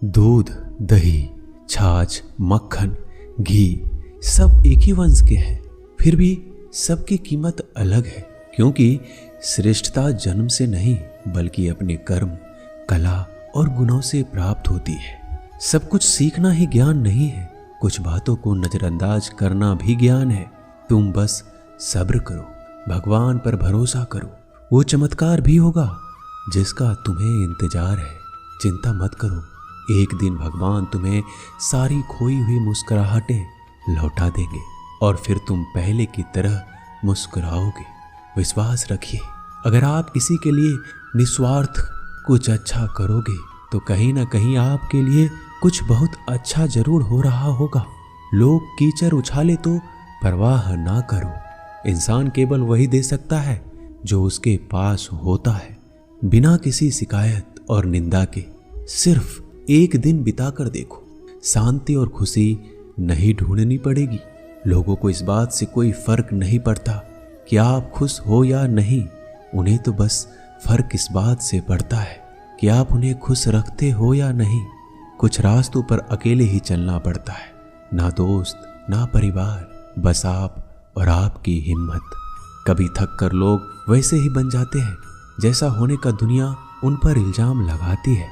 दूध, दही, छाछ, मक्खन, घी सब एक ही वंश के हैं, फिर भी सबकी कीमत अलग है, क्योंकि श्रेष्ठता जन्म से नहीं बल्कि अपने कर्म, कला और गुणों से प्राप्त होती है। सब कुछ सीखना ही ज्ञान नहीं है, कुछ बातों को नजरअंदाज करना भी ज्ञान है। तुम बस सब्र करो, भगवान पर भरोसा करो, वो चमत्कार भी होगा जिसका तुम्हें इंतजार है। चिंता मत करो, एक दिन भगवान तुम्हें सारी खोई हुई मुस्कुराहटें लौटा देंगे और फिर तुम पहले की तरह मुस्कुराओगे। विश्वास रखिए, अगर आप किसी के लिए निस्वार्थ कुछ अच्छा करोगे तो कहीं ना कहीं आपके लिए कुछ बहुत अच्छा जरूर हो रहा होगा। लोग कीचड़ उछाले तो परवाह ना करो, इंसान केवल वही दे सकता है जो उसके पास होता है। बिना किसी शिकायत और निंदा के सिर्फ एक दिन बिताकर देखो, शांति और खुशी नहीं ढूंढनी पड़ेगी। लोगों को इस बात से कोई फर्क नहीं पड़ता कि आप खुश हो या नहीं, उन्हें तो बस फर्क इस बात से पड़ता है कि आप उन्हें खुश रखते हो या नहीं। कुछ रास्तों पर अकेले ही चलना पड़ता है, ना दोस्त ना परिवार, बस आप और आपकी हिम्मत। कभी थक कर लोग वैसे ही बन जाते हैं जैसा होने का दुनिया उन पर इल्जाम लगाती है।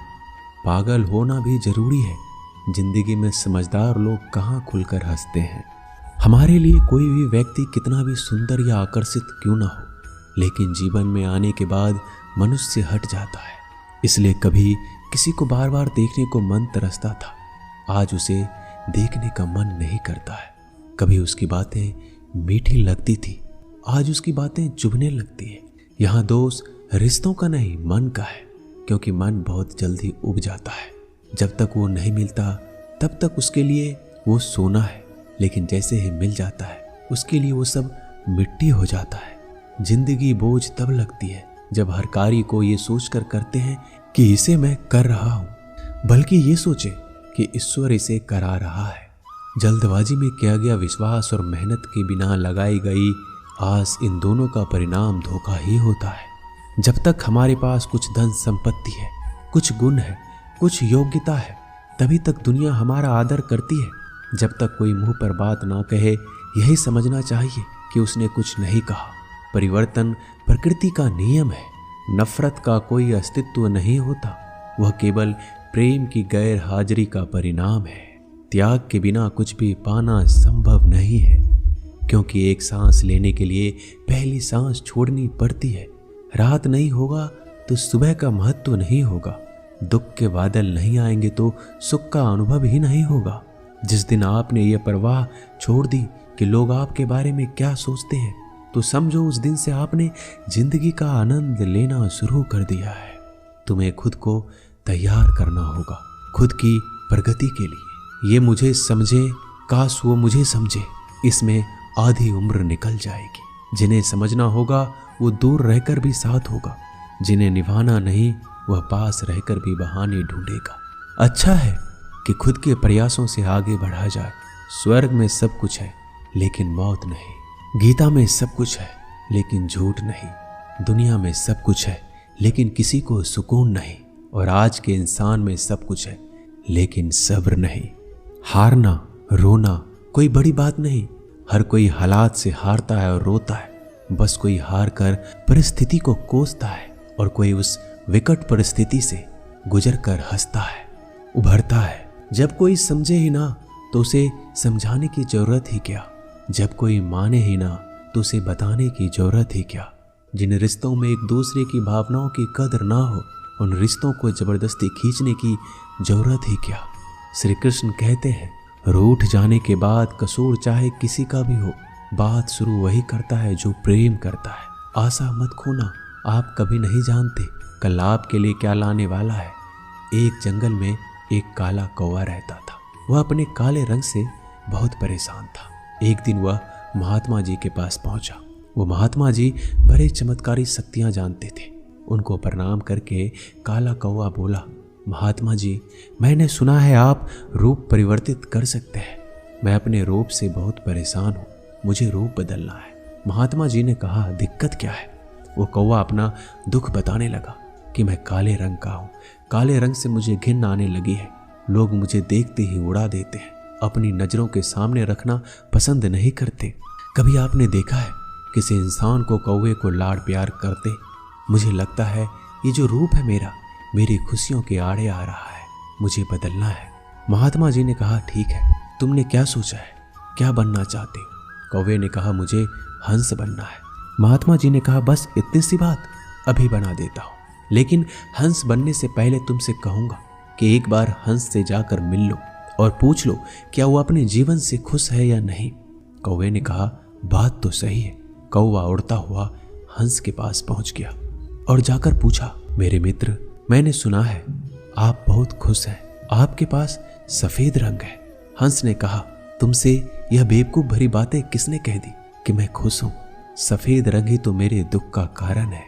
पागल होना भी जरूरी है, जिंदगी में समझदार लोग कहाँ खुलकर हंसते हैं। हमारे लिए कोई भी व्यक्ति कितना भी सुंदर या आकर्षित क्यों ना हो, लेकिन जीवन में आने के बाद मनुष्य हट जाता है। इसलिए कभी किसी को बार बार देखने को मन तरसता था, आज उसे देखने का मन नहीं करता है। कभी उसकी बातें मीठी लगती थी, आज उसकी बातें चुभने लगती है। यहाँ दोष रिश्तों का नहीं मन का है, क्योंकि मन बहुत जल्दी उब जाता है। जब तक वो नहीं मिलता तब तक उसके लिए वो सोना है, लेकिन जैसे ही मिल जाता है उसके लिए वो सब मिट्टी हो जाता है। जिंदगी बोझ तब लगती है जब हर कार्य को ये सोचकर करते हैं कि इसे मैं कर रहा हूँ, बल्कि ये सोचे कि ईश्वर इसे करा रहा है। जल्दबाजी में किया गया विश्वास और मेहनत के बिना लगाई गई आस, इन दोनों का परिणाम धोखा ही होता है। जब तक हमारे पास कुछ धन संपत्ति है, कुछ गुण है, कुछ योग्यता है, तभी तक दुनिया हमारा आदर करती है। जब तक कोई मुंह पर बात ना कहे, यही समझना चाहिए कि उसने कुछ नहीं कहा। परिवर्तन प्रकृति का नियम है, नफरत का कोई अस्तित्व नहीं होता, वह केवल प्रेम की गैर हाजिरी का परिणाम है। त्याग के बिना कुछ भी पाना संभव नहीं है, क्योंकि एक सांस लेने के लिए पहली सांस छोड़नी पड़ती है। रात नहीं होगा तो सुबह का महत्व नहीं होगा, दुख के बादल नहीं आएंगे तो सुख का अनुभव ही नहीं होगा। जिस दिन आपने ये परवाह छोड़ दी कि लोग आपके बारे में क्या सोचते हैं, तो समझो उस दिन से आपने जिंदगी का आनंद लेना शुरू कर दिया है। तुम्हें खुद को तैयार करना होगा, खुद की प्रगति के लिए। ये मुझे समझे, काश वो मुझे समझे, इसमें आधी उम्र निकल जाएगी। जिन्हें समझना होगा वो दूर रहकर भी साथ होगा, जिन्हें निभाना नहीं वह पास रहकर भी बहाने ढूंढेगा। अच्छा है कि खुद के प्रयासों से आगे बढ़ा जाए। स्वर्ग में सब कुछ है लेकिन मौत नहीं, गीता में सब कुछ है लेकिन झूठ नहीं, दुनिया में सब कुछ है लेकिन किसी को सुकून नहीं, और आज के इंसान में सब कुछ है लेकिन सब्र नहीं। हारना रोना कोई बड़ी बात नहीं, हर कोई हालात से हारता है और रोता है। बस कोई हार कर परिस्थिति को कोसता है और कोई उस विकट परिस्थिति से गुजर कर हंसता है, उभरता है। जब कोई समझे ही ना तो उसे समझाने की जरूरत ही क्या, जब कोई माने ही ना तो उसे बताने की जरूरत ही क्या। जिन रिश्तों में एक दूसरे की भावनाओं की कदर ना हो, उन रिश्तों को जबरदस्ती खींचने की जरूरत ही क्या। श्री कृष्ण कहते हैं, रूठ जाने के बाद कसूर चाहे किसी का भी हो, बात शुरू वही करता है जो प्रेम करता है। आशा मत खोना, आप कभी नहीं जानते कल आपके लिए क्या लाने वाला है। एक जंगल में एक काला कौवा रहता था। वह अपने काले रंग से बहुत परेशान था। एक दिन वह महात्मा जी के पास पहुंचा। वो महात्मा जी बड़े चमत्कारी शक्तियां जानते थे। उनको प्रणाम करके काला कौवा बोला, महात्मा जी, मैंने सुना है आप रूप परिवर्तित कर सकते हैं। मैं अपने रूप से बहुत परेशान हूँ, मुझे रूप बदलना है। महात्मा जी ने कहा, दिक्कत क्या है? वो कौवा अपना दुख बताने लगा कि मैं काले रंग का हूँ, काले रंग से मुझे घिन आने लगी है। लोग मुझे देखते ही उड़ा देते हैं, अपनी नजरों के सामने रखना पसंद नहीं करते। कभी आपने देखा है किसी इंसान को कौवे को लाड़ प्यार करते? मुझे लगता है ये जो रूप है मेरी खुशियों के आड़े आ रहा है, मुझे बदलना है। महात्मा जी ने कहा, ठीक है, तुमने क्या सोचा है, क्या बनना चाहते हो? कौवे ने कहा, मुझे हंस बनना है। महात्मा जी ने कहा, बस इतनी सी बात, अभी बना देता हूँ, लेकिन हंस बनने से पहले तुमसे कहूंगा कि एक बार हंस से जाकर मिल लो और पूछ लो क्या वो अपने जीवन से खुश है या नहीं। कौवे ने कहा, बात तो सही है। कौवा उड़ता हुआ हंस के पास पहुंच गया और जाकर पूछा, मेरे मित्र, मैंने सुना है आप बहुत खुश हैं, आपके पास सफेद रंग है। हंस ने कहा, तुमसे यह बेवकूफ भरी बातें किसने कह दी कि मैं खुश हूं? सफेद रंग ही तो मेरे दुख का कारण है।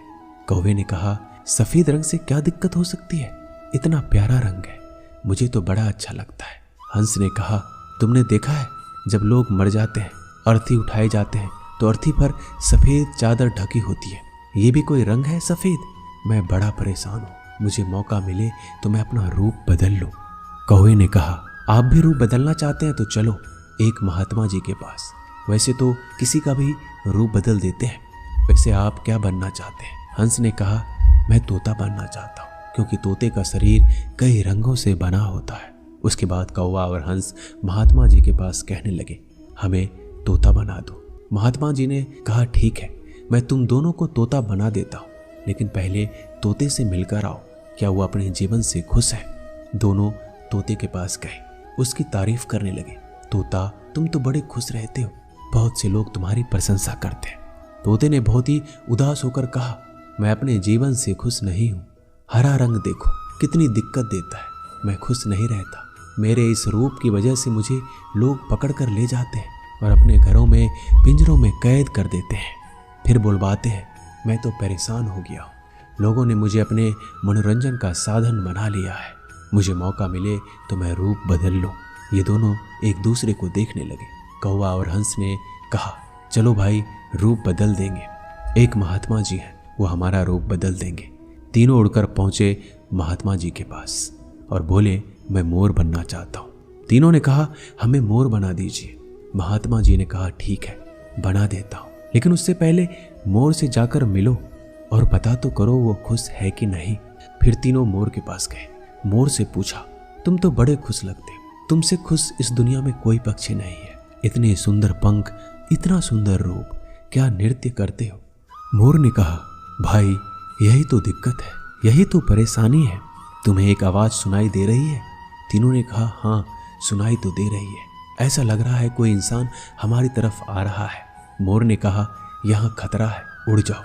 कौवे ने कहा, सफेद रंग से क्या दिक्कत हो सकती है? इतना प्यारा रंग है, मुझे तो बड़ा अच्छा लगता है। हंस ने कहा, तुमने देखा है जब लोग मर जाते हैं, अर्थी उठाए जाते हैं तो अर्थी पर सफेद चादर ढकी होती है, ये भी कोई रंग है सफेद? मैं बड़ा परेशान हूँ, मुझे मौका मिले तो मैं अपना रूप बदल लूं। कौवे ने कहा, आप भी रूप बदलना चाहते हैं तो चलो एक महात्मा जी के पास, वैसे तो किसी का भी रूप बदल देते हैं। वैसे आप क्या बनना चाहते हैं? हंस ने कहा, मैं तोता बनना चाहता हूँ, क्योंकि तोते का शरीर कई रंगों से बना होता है। उसके बाद कौवा और हंस महात्मा जी के पास कहने लगे, हमें तोता बना दो। महात्मा जी ने कहा, ठीक है, मैं तुम दोनों को तोता बना देता हूँ, लेकिन पहले तोते से मिलकर आओ, क्या वो अपने जीवन से खुश है? दोनों तोते के पास गए, उसकी तारीफ करने लगे। तोता, तुम तो बड़े खुश रहते हो, बहुत से लोग तुम्हारी प्रशंसा करते हैं। तोते ने बहुत ही उदास होकर कहा, मैं अपने जीवन से खुश नहीं हूँ। हरा रंग देखो कितनी दिक्कत देता है, मैं खुश नहीं रहता। मेरे इस रूप की वजह से मुझे लोग पकड़ कर ले जाते हैं और अपने घरों में पिंजरों में कैद कर देते हैं, फिर बुलवाते हैं। मैं तो परेशान हो गया हूँ, लोगों ने मुझे अपने मनोरंजन का साधन बना लिया है। मुझे मौका मिले तो मैं रूप बदल लूँ। ये दोनों एक दूसरे को देखने लगे। कौवा और हंस ने कहा, चलो भाई, रूप बदल देंगे। एक महात्मा जी हैं, वो हमारा रूप बदल देंगे। तीनों उड़कर पहुंचे महात्मा जी के पास और बोले, मैं मोर बनना चाहता हूँ। तीनों ने कहा, हमें मोर बना दीजिए। महात्मा जी ने कहा, ठीक है, बना देता हूँ, लेकिन उससे पहले मोर से जाकर मिलो और पता तो करो वो खुश है कि नहीं। फिर तीनों मोर के पास गए। मोर से पूछा, तुम तो बड़े खुश लगते हो, तुमसे खुश इस दुनिया में कोई पक्षी नहीं है। इतने सुंदर पंख, इतना सुंदर रूप, क्या नृत्य करते हो? मोर ने कहा, भाई यही तो दिक्कत है, यही तो परेशानी है। तुम्हें एक आवाज सुनाई दे रही है? तीनों ने कहा, हाँ सुनाई तो दे रही है, ऐसा लग रहा है कोई इंसान हमारी तरफ आ रहा है। मोर ने कहा, यहाँ खतरा है, उड़ जाओ।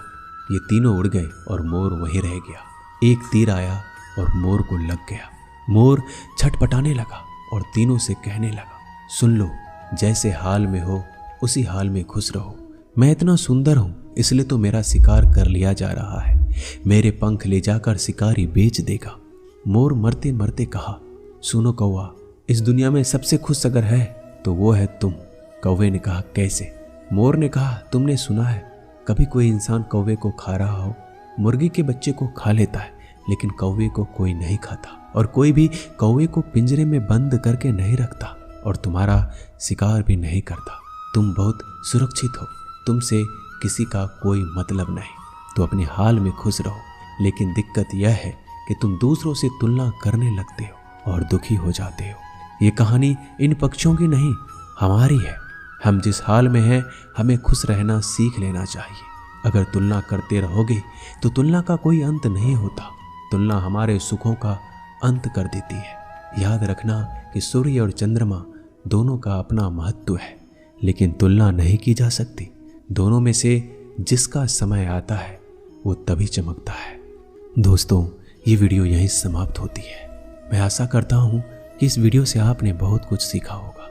ये तीनों उड़ गए और मोर वहीं रह गया। एक तीर आया और मोर को लग गया। मोर छटपटाने लगा और तीनों से कहने लगा, सुन लो, जैसे हाल में हो उसी हाल में खुश रहो। मैं इतना सुंदर हूं इसलिए तो मेरा शिकार कर लिया जा रहा है, मेरे पंख ले जाकर शिकारी बेच देगा। मोर मरते मरते कहा, सुनो कौवा, इस दुनिया में सबसे खुश अगर है तो वो है तुम। कौवे ने कहा, कैसे? मोर ने कहा, तुमने सुना है कभी कोई इंसान कौवे को खा रहा हो? मुर्गी के बच्चे को खा लेता है, लेकिन कौवे को कोई नहीं खाता, और कोई भी कौवे को पिंजरे में बंद करके नहीं रखता और तुम्हारा शिकार भी नहीं करता। तुम बहुत सुरक्षित हो, तुमसे किसी का कोई मतलब नहीं, तो अपने हाल में खुश रहो। लेकिन दिक्कत यह है कि तुम दूसरों से तुलना करने लगते हो और दुखी हो जाते हो। ये कहानी इन पक्षियों की नहीं, हमारी है। हम जिस हाल में हैं हमें खुश रहना सीख लेना चाहिए। अगर तुलना करते रहोगे तो तुलना का कोई अंत नहीं होता। तुलना हमारे सुखों का अंत कर देती है। याद रखना कि सूर्य और चंद्रमा दोनों का अपना महत्व है, लेकिन तुलना नहीं की जा सकती। दोनों में से जिसका समय आता है वो तभी चमकता है। दोस्तों, ये वीडियो यहीं समाप्त होती है। मैं आशा करता हूँ कि इस वीडियो से आपने बहुत कुछ सीखा होगा।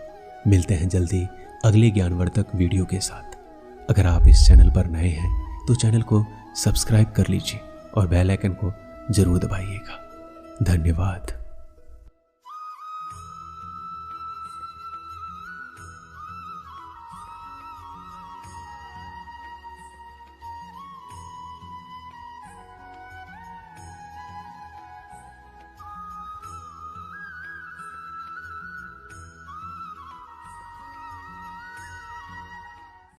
मिलते हैं जल्दी अगले ज्ञानवर्धक वीडियो के साथ। अगर आप इस चैनल पर नए हैं तो चैनल को सब्सक्राइब कर लीजिए और बेल आइकन को जरूर दबाइएगा। धन्यवाद।